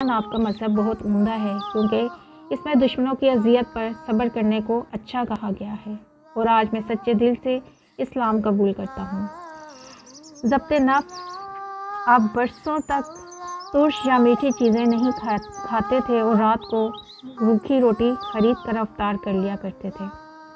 آپ کا مذہب بہت عمدہ ہے کیونکہ اس میں دشمنوں کی اذیت پر صبر کرنے کو اچھا کہا گیا ہے، اور آج میں سچے دل سے اسلام قبول کرتا ہوں۔ ضبط نفس، آپ برسوں تک ترش یا میٹھی چیزیں نہیں کھاتے تھے اور رات کو روکھی روٹی خرید کر افطار کر لیا کرتے تھے۔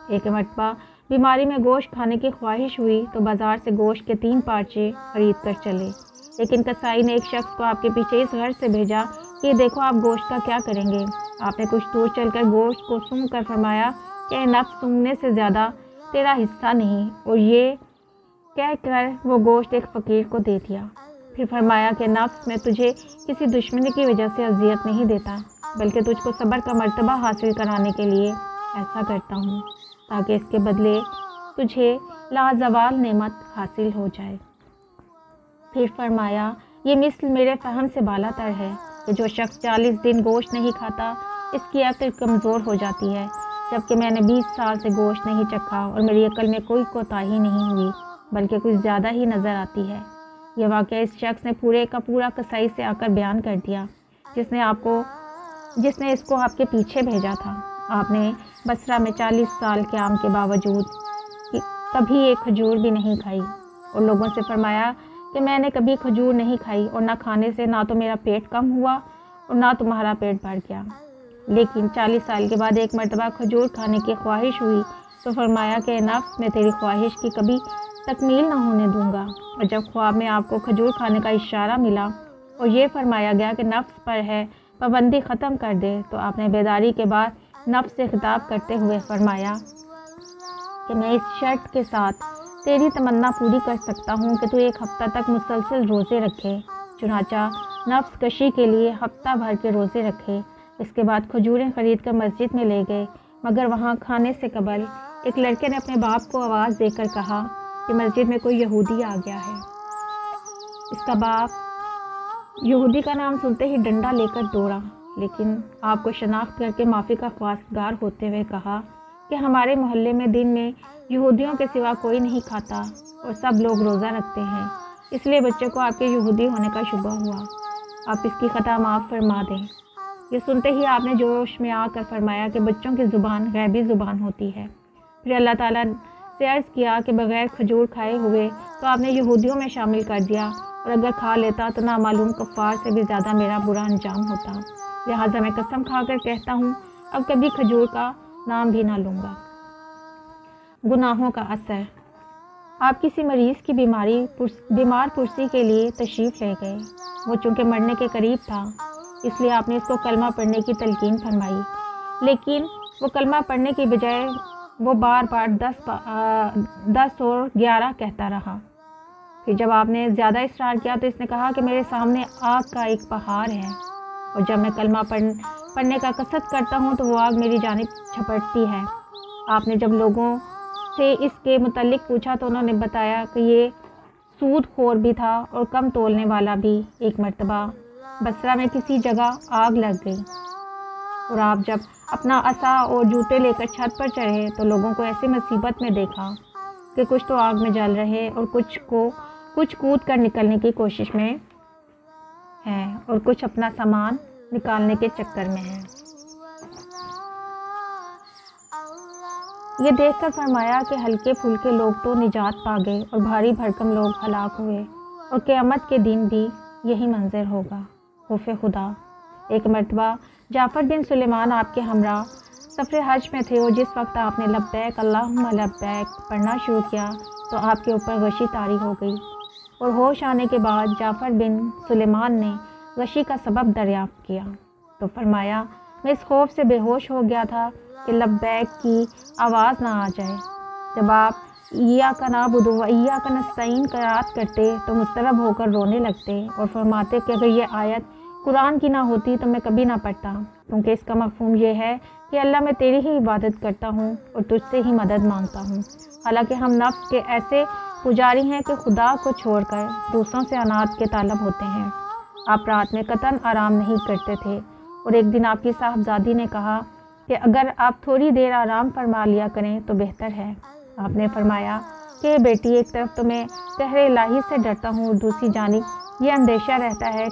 ایک مرتبہ بیماری میں گوشت کھانے کی خواہش ہوئی تو بازار سے گوشت کے 3 پارچے خرید کر چلے، لیکن کسائی نے ایک شخص کو آپ کے پیچھے اس غرض سے بھیجا کہ دیکھو آپ گوشت کا کیا کریں گے۔ آپ نے کچھ دور چل کر گوشت کو سونگھ کر فرمایا کہ اے نفس، سونگھنے سے زیادہ تیرا حصہ نہیں، اور یہ کہہ کر وہ گوشت ایک فقیر کو دے دیا۔ پھر فرمایا کہ نفس، میں تجھے کسی دشمنی کی وجہ سے اذیت نہیں دیتا، بلکہ تجھ کو صبر کا مرتبہ حاصل کرانے کے لیے ایسا کرتا ہوں تاکہ اس کے بدلے تجھے لازوال نعمت حاصل ہو جائے۔ پھر فرمایا یہ مثل میرے فہم سے بالا تر ہے کہ جو شخص 40 دن گوشت نہیں کھاتا اس کی عقل کمزور ہو جاتی ہے، جبکہ میں نے 20 سال سے گوشت نہیں چکھا اور میری عقل میں کوئی کوتاہی نہیں ہوئی بلکہ کچھ زیادہ ہی نظر آتی ہے۔ یہ واقعہ اس شخص نے پورے کا پورا کسائی سے آ کر بیان کر دیا جس نے اس کو آپ کے پیچھے بھیجا تھا۔ آپ نے بصرہ میں 40 سال قیام کے باوجود کبھی ایک کھجور بھی نہیں کھائی اور لوگوں سے فرمایا کہ میں نے کبھی کھجور نہیں کھائی، اور نہ کھانے سے نہ تو میرا پیٹ کم ہوا اور نہ تمہارا پیٹ بھر گیا۔ لیکن 40 سال کے بعد ایک مرتبہ کھجور کھانے کی خواہش ہوئی تو فرمایا کہ نفس، میں تیری خواہش کی کبھی تکمیل نہ ہونے دوں گا۔ اور جب خواب میں آپ کو کھجور کھانے کا اشارہ ملا اور یہ فرمایا گیا کہ نفس پر ہے پابندی ختم کر دے، تو آپ نے بیداری کے بعد نفس سے خطاب کرتے ہوئے فرمایا کہ میں اس شرط کے ساتھ تیری تمنا پوری کر سکتا ہوں کہ تو 1 ہفتہ تک مسلسل روزے رکھے۔ چنانچہ نفس کشی کے لیے ہفتہ بھر کے روزے رکھے۔ اس کے بعد کھجوریں خرید کر مسجد میں لے گئے، مگر وہاں کھانے سے قبل ایک لڑکے نے اپنے باپ کو آواز دے کر کہا کہ مسجد میں کوئی یہودی آ گیا ہے۔ اس کا باپ یہودی کا نام سنتے ہی ڈنڈا لے کر دوڑا، لیکن آپ کو شناخت کر کے معافی کا خواستگار ہوتے ہوئے کہا کہ ہمارے محلے میں دن میں یہودیوں کے سوا کوئی نہیں کھاتا اور سب لوگ روزہ رکھتے ہیں، اس لیے بچے کو آپ کے یہودی ہونے کا شبہ ہوا، آپ اس کی خطا معاف فرما دیں۔ یہ سنتے ہی آپ نے جوش میں آ کر فرمایا کہ بچوں کی زبان غیبی زبان ہوتی ہے۔ پھر اللہ تعالیٰ سے عرض کیا کہ بغیر کھجور کھائے ہوئے تو آپ نے یہودیوں میں شامل کر دیا، اور اگر کھا لیتا تو نامعلوم کفار سے بھی زیادہ میرا برا انجام ہوتا، لہٰذا میں قسم کھا کر کہتا ہوں اب کبھی کھجور کا نام بھی نہ لوں گا۔ گناہوں کا اثر۔ آپ کسی مریض کی بیمار پرسی کے لیے تشریف لے گئے۔ وہ چونکہ مرنے کے قریب تھا اس لیے آپ نے اس کو کلمہ پڑھنے کی تلقین فرمائی، لیکن وہ کلمہ پڑھنے کی بجائے وہ بار بار 10 اور 11 کہتا رہا۔ پھر جب آپ نے زیادہ اصرار کیا تو اس نے کہا کہ میرے سامنے آگ کا ایک پہاڑ ہے، اور جب میں کلمہ پڑھنے کا قصد کرتا ہوں تو وہ آگ میری جانب جھپٹتی ہے۔ آپ نے جب لوگوں سے اس کے متعلق پوچھا تو انہوں نے بتایا کہ یہ سود خور بھی تھا اور کم تولنے والا بھی۔ ایک مرتبہ بصرہ میں کسی جگہ آگ لگ گئی، اور آپ جب اپنا عصا اور جوتے لے کر چھت پر چڑھے تو لوگوں کو ایسی مصیبت میں دیکھا کہ کچھ تو آگ میں جل رہے اور کچھ کود کر نکلنے کی کوشش میں ہیں اور کچھ اپنا سامان نکالنے کے چکر میں ہیں۔ یہ دیکھ کر فرمایا کہ ہلکے پھلکے لوگ تو نجات پا گئے اور بھاری بھرکم لوگ ہلاک ہوئے، اور قیامت کے دن بھی یہی منظر ہوگا۔ خوف خدا۔ ایک مرتبہ جعفر بن سلیمان آپ کے ہمراہ سفر حج میں تھے، اور جس وقت آپ نے لبیک اللہم لبیک پڑھنا شروع کیا تو آپ کے اوپر غشی طاری ہو گئی، اور ہوش آنے کے بعد جعفر بن سلیمان نے غشی کا سبب دریافت کیا تو فرمایا میں اس خوف سے بے ہوش ہو گیا تھا کہ لبیک کی آواز نہ آ جائے۔ جب آپ ایاک نعبد و ایاک نستعین قرات کرتے تو مضطرب ہو کر رونے لگتے اور فرماتے کہ اگر یہ آیت قرآن کی نہ ہوتی تو میں کبھی نہ پڑھتا، کیونکہ اس کا مفہوم یہ ہے کہ اللہ میں تیری ہی عبادت کرتا ہوں اور تجھ سے ہی مدد مانگتا ہوں، حالانکہ ہم نفس کے ایسے پجاری ہیں کہ خدا کو چھوڑ کر دوسروں سے اناج کے طالب ہوتے ہیں۔ آپ رات میں قطعاً آرام نہیں کرتے تھے، اور ایک دن آپ کی صاحبزادی نے کہا کہ اگر آپ تھوڑی دیر آرام فرما لیا کریں تو بہتر ہے۔ آپ نے فرمایا کہ بیٹی، ایک طرف تو میں قہر الہی سے ڈرتا ہوں اور دوسری جانب یہ اندیشہ رہتا ہے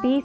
20